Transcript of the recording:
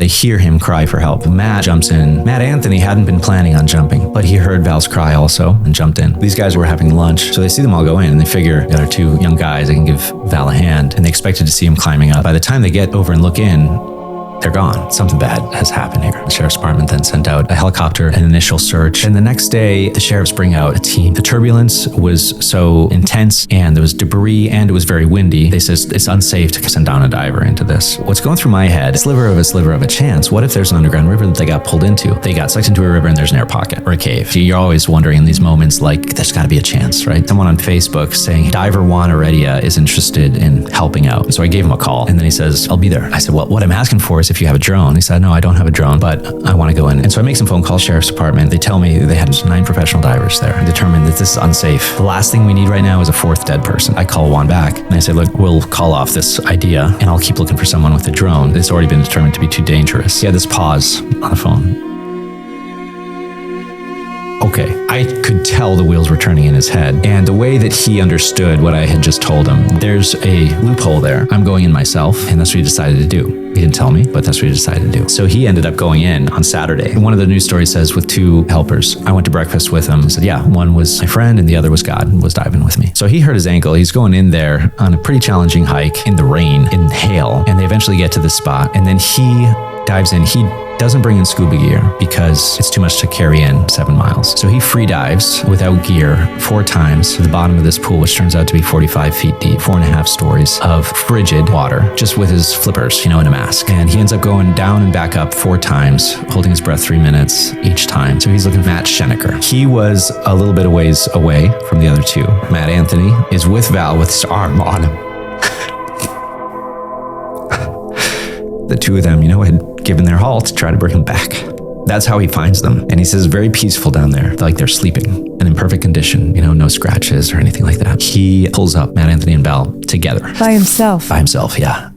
hear him cry for help. Matt jumps in. Matt Anthony hadn't been planning on jumping, but he heard Val's cry also and jumped in. These guys were having lunch, so they see them all go in and they figure the other two young guys, they can give Val a hand, and they expected to see him climbing up. By the time they get over and look in, they're gone. Something bad has happened here. The sheriff's department then sent out a helicopter, an initial search, and the next day, the sheriffs bring out a team. The turbulence was so intense, and there was debris, and it was very windy. They said it's unsafe to send down a diver into this. What's going through my head, sliver of a chance. What if there's an underground river that they got pulled into? They got sucked into a river and there's an air pocket or a cave. You're always wondering in these moments, like, there's got to be a chance, right? Someone on Facebook saying, Diver Juan Heredia is interested in helping out. So I gave him a call, and then he says, I'll be there. I said, well, what I'm asking for is if you have a drone. He said, no, I don't have a drone, but I want to go in. And so I make some phone calls, sheriff's department. They tell me they had 9 professional divers there and determined that this is unsafe. The last thing we need right now is a 4th dead person. I call Juan back and I said, look, we'll call off this idea and I'll keep looking for someone with a drone. It's already been determined to be too dangerous. He had this pause on the phone. Okay, I could tell the wheels were turning in his head, and the way that he understood what I had just told him, there's a loophole there. I'm going in myself, and that's what he decided to do. He didn't tell me, but that's what he decided to do. So he ended up going in on Saturday. One of the news stories says with 2 helpers. I went to breakfast with him. He said, yeah, one was my friend and the other was God and was diving with me. So he hurt his ankle. He's going in there on a pretty challenging hike in the rain, in hail, and they eventually get to the spot, and then he dives in. He doesn't bring in scuba gear because it's too much to carry in 7 miles. So he free dives without gear 4 times to the bottom of this pool, which turns out to be 45 feet deep, 4.5 stories of frigid water, just with his flippers, in a mask. And he ends up going down and back up 4 times, holding his breath 3 minutes each time. So he's looking at Matt Schenecker. He was a little bit of ways away from the other 2. Matt Anthony is with Val with his arm on him. The 2 of them, had given their haul to try to bring him back. That's how he finds them. And he says very peaceful down there, like they're sleeping and in perfect condition, no scratches or anything like that. He pulls up Matt Anthony and Val together. By himself? By himself, yeah.